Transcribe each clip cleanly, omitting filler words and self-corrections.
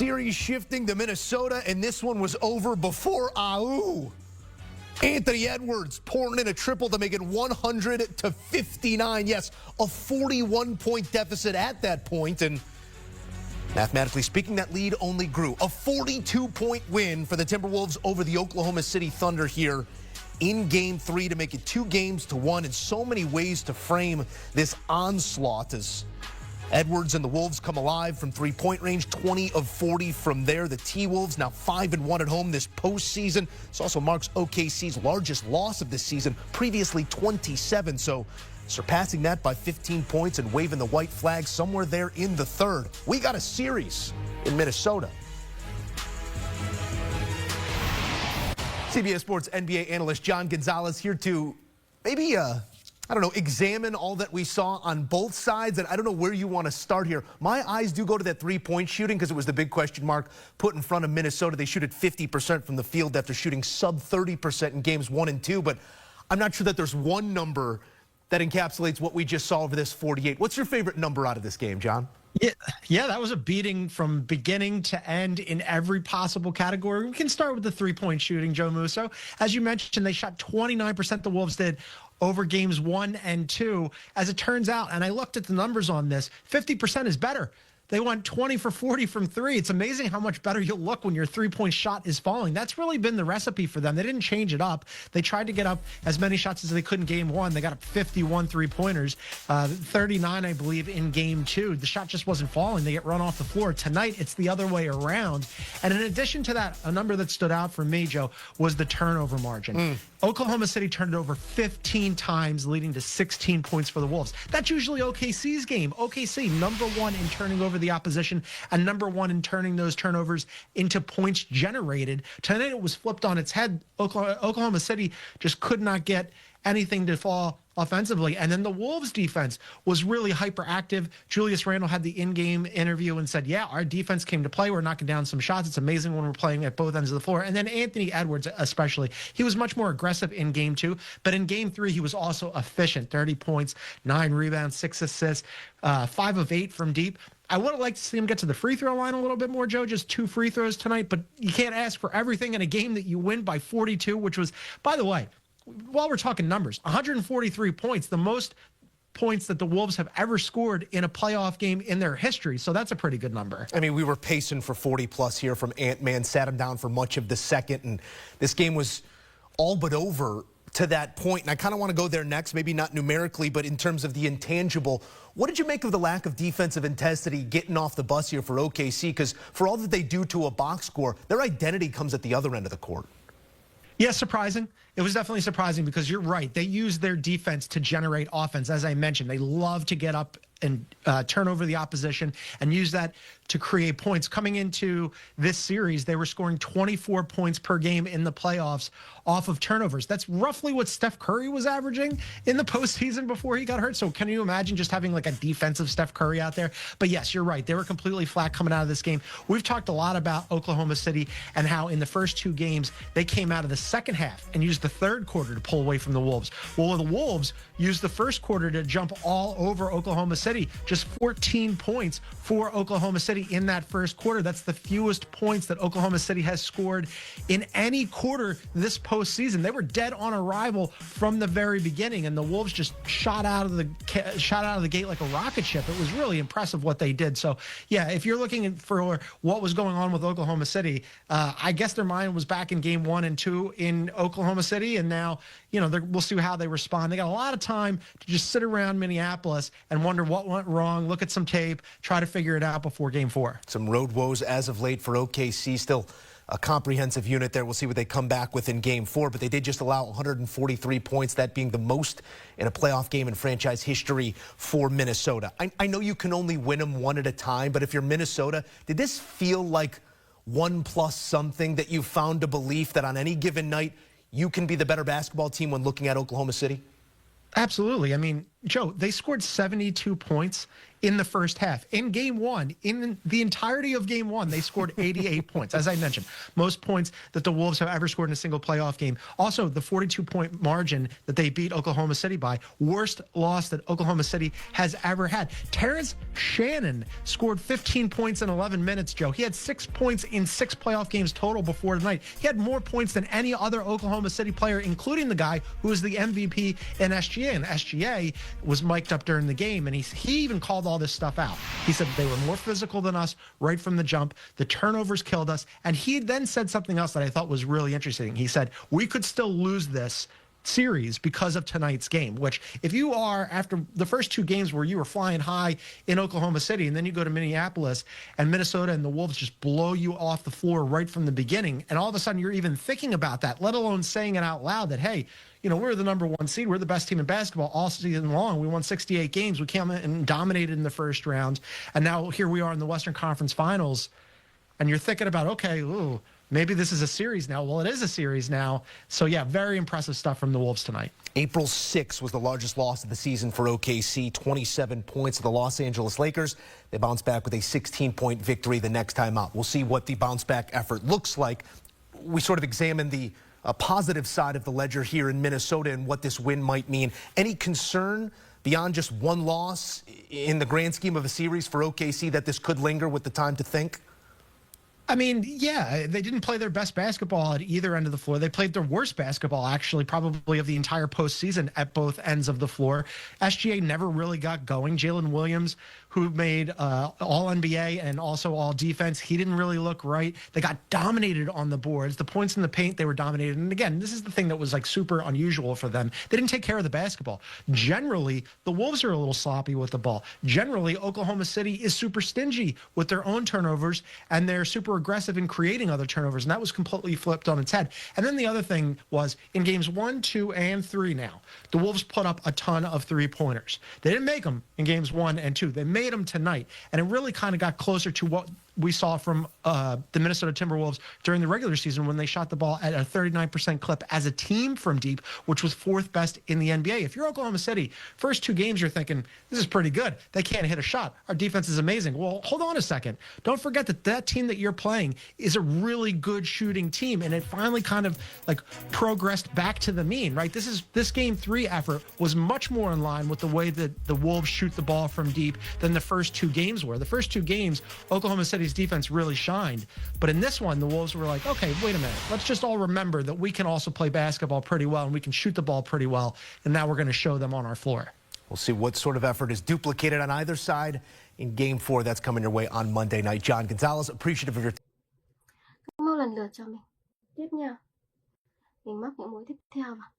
Series shifting to Minnesota, and this one was over before Anthony Edwards pouring in a triple to make it 100-59. Yes, a 41-point deficit at that point, and mathematically speaking, that lead only grew. A 42-point win for the Timberwolves over the Oklahoma City Thunder here in Game 3 to make it 2-1, and so many ways to frame this onslaught as Edwards and the Wolves come alive from three-point range, 20 of 40 from there. The T-Wolves now 5-1 at home this postseason. This also marks OKC's largest loss of this season, previously 27. So surpassing that by 15 points and waving the white flag somewhere there in the third. We got a series in Minnesota. CBS Sports NBA analyst John Gonzalez here to maybe examine all that we saw on both sides. And I don't know where you want to start here. My eyes do go to that three-point shooting because it was the big question mark put in front of Minnesota. They shoot at 50% from the field after shooting sub 30% in games 1 and 2. But I'm not sure that there's one number that encapsulates what we just saw over this 48. What's your favorite number out of this game, John? Yeah, that was a beating from beginning to end in every possible category. We can start with the three-point shooting, Joe Musso. As you mentioned, they shot 29%, the Wolves did, over games 1 and 2. As it turns out, and I looked at the numbers on this, 50% is better. They went 20 for 40 from three. It's amazing how much better you'll look when your three-point shot is falling. That's really been the recipe for them. They didn't change it up. They tried to get up as many shots as they could in game 1. They got up 51 three-pointers, 39, I believe, in game 2. The shot just wasn't falling. They get run off the floor. Tonight, it's the other way around. And in addition to that, a number that stood out for me, Joe, was the turnover margin. Oklahoma City turned it over 15 times, leading to 16 points for the Wolves. That's usually OKC's game. OKC, number 1 in turning over the opposition and number 1 in turning those turnovers into points generated. Tonight it was flipped on its head. Oklahoma City just could not get anything to fall offensively. And then the Wolves defense was really hyperactive. Julius Randle had the in-game interview and said, yeah, our defense came to play. We're knocking down some shots. It's amazing when we're playing at both ends of the floor. And then Anthony Edwards, especially, he was much more aggressive in game 2. But in game 3, he was also efficient. 30 points, 9 rebounds, 6 assists, 5 of 8 from deep. I would have liked to see him get to the free throw line a little bit more, Joe. Just 2 free throws tonight. But you can't ask for everything in a game that you win by 42, which was, by the way, while we're talking numbers, 143 points, the most points that the Wolves have ever scored in a playoff game in their history. So that's a pretty good number. I mean, we were pacing for 40-plus here from Ant-Man, sat him down for much of the second, and this game was all but over to that point. And I kind of want to go there next, maybe not numerically, but in terms of the intangible. What did you make of the lack of defensive intensity getting off the bus here for OKC? Because for all that they do to a box score, their identity comes at the other end of the court. Yeah, surprising. It was definitely surprising because you're right. They use their defense to generate offense. As I mentioned, they love to get up and turn over the opposition and use that to create points. Coming into this series, they were scoring 24 points per game in the playoffs off of turnovers. That's roughly what Steph Curry was averaging in the postseason before he got hurt. So can you imagine just having like a defensive Steph Curry out there? But yes, you're right. They were completely flat coming out of this game. We've talked a lot about Oklahoma City and how in the first 2 games, they came out of the second half and used the third quarter to pull away from the Wolves. Well, the Wolves used the first quarter to jump all over Oklahoma City. Just 14 points for Oklahoma City in that first quarter. That's the fewest points that Oklahoma City has scored in any quarter this postseason. They were dead on arrival from the very beginning, and the Wolves just shot out of the gate like a rocket ship. It was really impressive what they did. So, yeah, if you're looking for what was going on with Oklahoma City, I guess their mind was back in game 1 and 2 in Oklahoma City, and now, we'll see how they respond. They got a lot of time to just sit around Minneapolis and wonder what went wrong, look at some tape, try to figure it out before game 4. Some road woes as of late for OKC. Still a comprehensive unit there. We'll see what they come back with in game 4, but they did just allow 143 points, that being the most in a playoff game in franchise history for Minnesota. I know you can only win them one at a time, but if you're Minnesota, did this feel like 1+ something that you found a belief that on any given night you can be the better basketball team when looking at Oklahoma City? Absolutely. I mean, Joe, they scored 72 points in the first half. In game one, in the entirety of game one, they scored 88 points. As I mentioned, most points that the Wolves have ever scored in a single playoff game. Also, the 42-point margin that they beat Oklahoma City by, worst loss that Oklahoma City has ever had. Terrence Shannon scored 15 points in 11 minutes, Joe. He had 6 points in 6 playoff games total before tonight. He had more points than any other Oklahoma City player, including the guy who was the MVP in SGA. And SGA was mic'd up during the game, and he even called all this stuff out. He said they were more physical than us right from the jump. The turnovers killed us. And he then said something else that I thought was really interesting. He said, we could still lose this series because of tonight's game, which if you are, after the first 2 games where you were flying high in Oklahoma City and then you go to Minneapolis and Minnesota and the Wolves just blow you off the floor right from the beginning, and all of a sudden you're even thinking about that, let alone saying it out loud that, hey, you know, we're the number 1 seed. We're the best team in basketball all season long. We won 68 games. We came in and dominated in the first round. And now here we are in the Western Conference Finals. And you're thinking about, okay, ooh, maybe this is a series now. Well, it is a series now. So, yeah, very impressive stuff from the Wolves tonight. April 6th was the largest loss of the season for OKC, 27 points to the Los Angeles Lakers. They bounced back with a 16-point victory the next time out. We'll see what the bounce-back effort looks like. We sort of examined the positive side of the ledger here in Minnesota and what this win might mean. Any concern beyond just one loss in the grand scheme of a series for OKC that this could linger with the time to think? I mean, yeah, they didn't play their best basketball at either end of the floor. They played their worst basketball, actually, probably of the entire postseason at both ends of the floor. SGA never really got going. Jalen Williams, who made All-NBA and also All-Defense, he didn't really look right. They got dominated on the boards. The points in the paint, they were dominated. And again, this is the thing that was like super unusual for them. They didn't take care of the basketball. Generally, the Wolves are a little sloppy with the ball. Generally, Oklahoma City is super stingy with their own turnovers, and they're super aggressive in creating other turnovers, and that was completely flipped on its head. And then the other thing was in games 1, 2, and 3 now, the Wolves put up a ton of three-pointers. They didn't make them in games 1 and 2. They made them tonight, and it really kind of got closer to what we saw from the Minnesota Timberwolves during the regular season when they shot the ball at a 39% clip as a team from deep, which was 4th best in the NBA. If you're Oklahoma City, first 2 games you're thinking, this is pretty good. They can't hit a shot. Our defense is amazing. Well, hold on a second. Don't forget that that team that you're playing is a really good shooting team, and it finally kind of like progressed back to the mean, right? This game 3 effort was much more in line with the way that the Wolves shoot the ball from deep than the first 2 games were. The first 2 games, Oklahoma City's defense really shined. But in this one, the Wolves were like, okay, wait a minute. Let's just all remember that we can also play basketball pretty well and we can shoot the ball pretty well. And now we're going to show them on our floor. We'll see what sort of effort is duplicated on either side in game 4. That's coming your way on Monday night. John Gonzalez, appreciative of your Móc lần lượt cho mình. Tiếp nha. Mình móc những mối tiếp theo vào.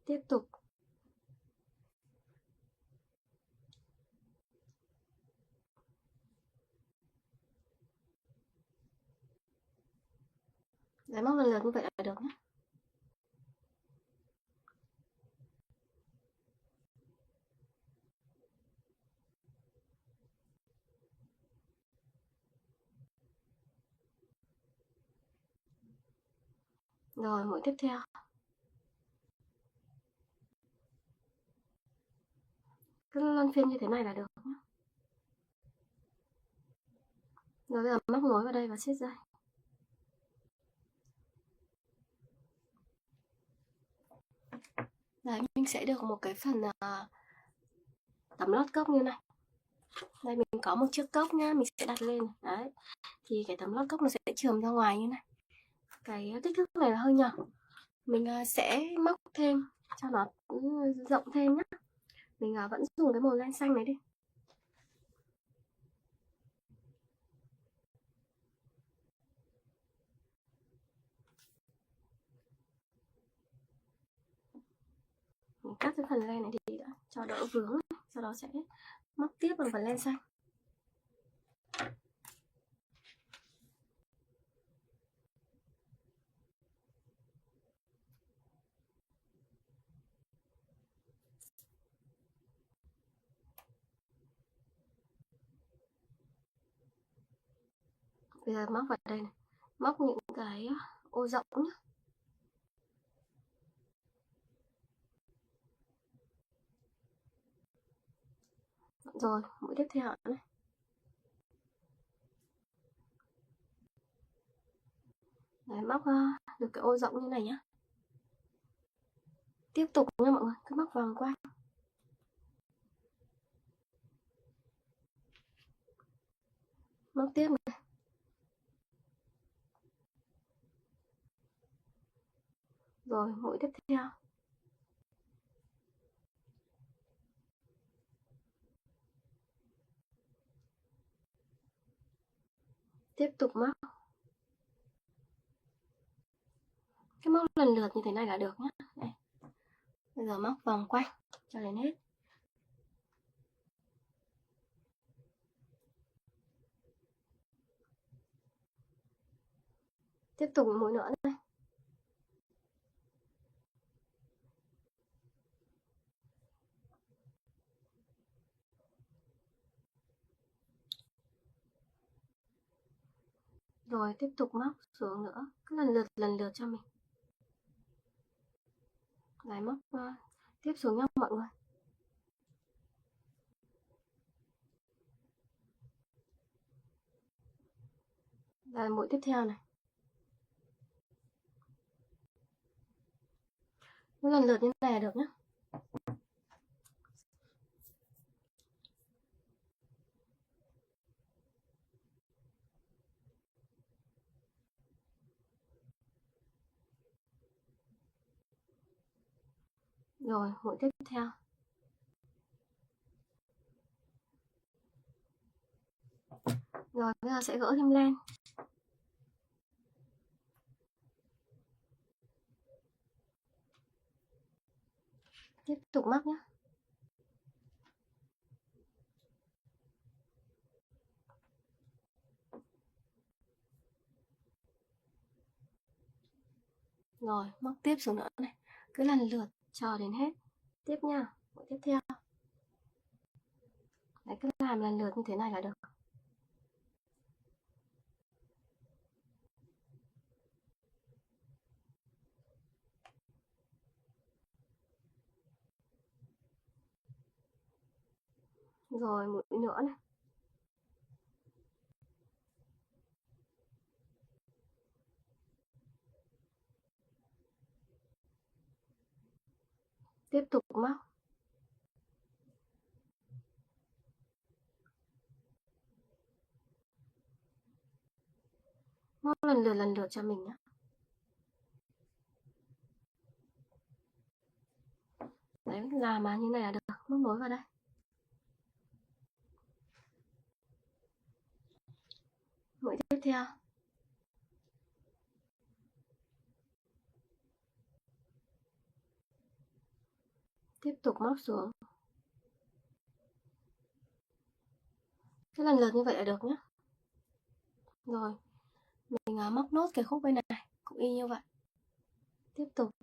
Tiếp tục. Để móc lần lượt như vậy là được nhé. Rồi, mũi tiếp theo. Cứ luân phiên như thế này là được nhé. Rồi bây giờ móc nối vào đây và siết dây. Đấy, mình sẽ được một cái phần tấm lót cốc như này. Đây mình có một chiếc cốc nhá, mình sẽ đặt lên. Đấy, thì cái tấm lót cốc nó sẽ chườm ra ngoài như này. Cái kích thước này là hơi nhỏ. Mình sẽ móc thêm cho nó rộng thêm nhé. Mình vẫn dùng cái màu len xanh này đi. Mình cắt cái phần len này đi đã, cho đỡ vướng. Sau đó sẽ móc tiếp bằng phần len xanh. Bây giờ móc vào đây này. Móc những cái ô rộng nhé. Rồi, mũi tiếp theo này. Đấy, móc được cái ô rộng như này nhá. Tiếp tục nha mọi người, cứ móc vòng quanh. Móc tiếp này. Rồi, mũi tiếp theo. Tiếp tục móc. Cái móc lần lượt như thế này là được nhá. Đây. Bây giờ móc vòng quanh cho đến hết. Tiếp tục một mũi nữa này. Rồi tiếp tục móc xuống nữa, cứ lần lượt cho mình. Đấy, móc tiếp xuống nhá mọi người. Đây, mũi tiếp theo này. Cứ lần lượt như này là được nhá. Rồi, mũi tiếp theo. Rồi, bây giờ sẽ gỡ thêm len. Tiếp tục móc nhé. Rồi, móc tiếp xuống nữa này. Cứ lần lượt cho đến hết. Tiếp nha, mũi tiếp theo. Đấy, cứ làm lần lượt như thế này là được. Rồi, mũi nữa này. Tiếp tục móc. Móc lần lượt cho mình nhé. Đấy, làm mà như này là được. Móc nối vào đây. Mũi tiếp theo. Tiếp tục móc xuống. Cứ lần lượt như vậy là được nhé. Rồi, mình móc nốt cái khúc bên này cũng y như vậy. Tiếp tục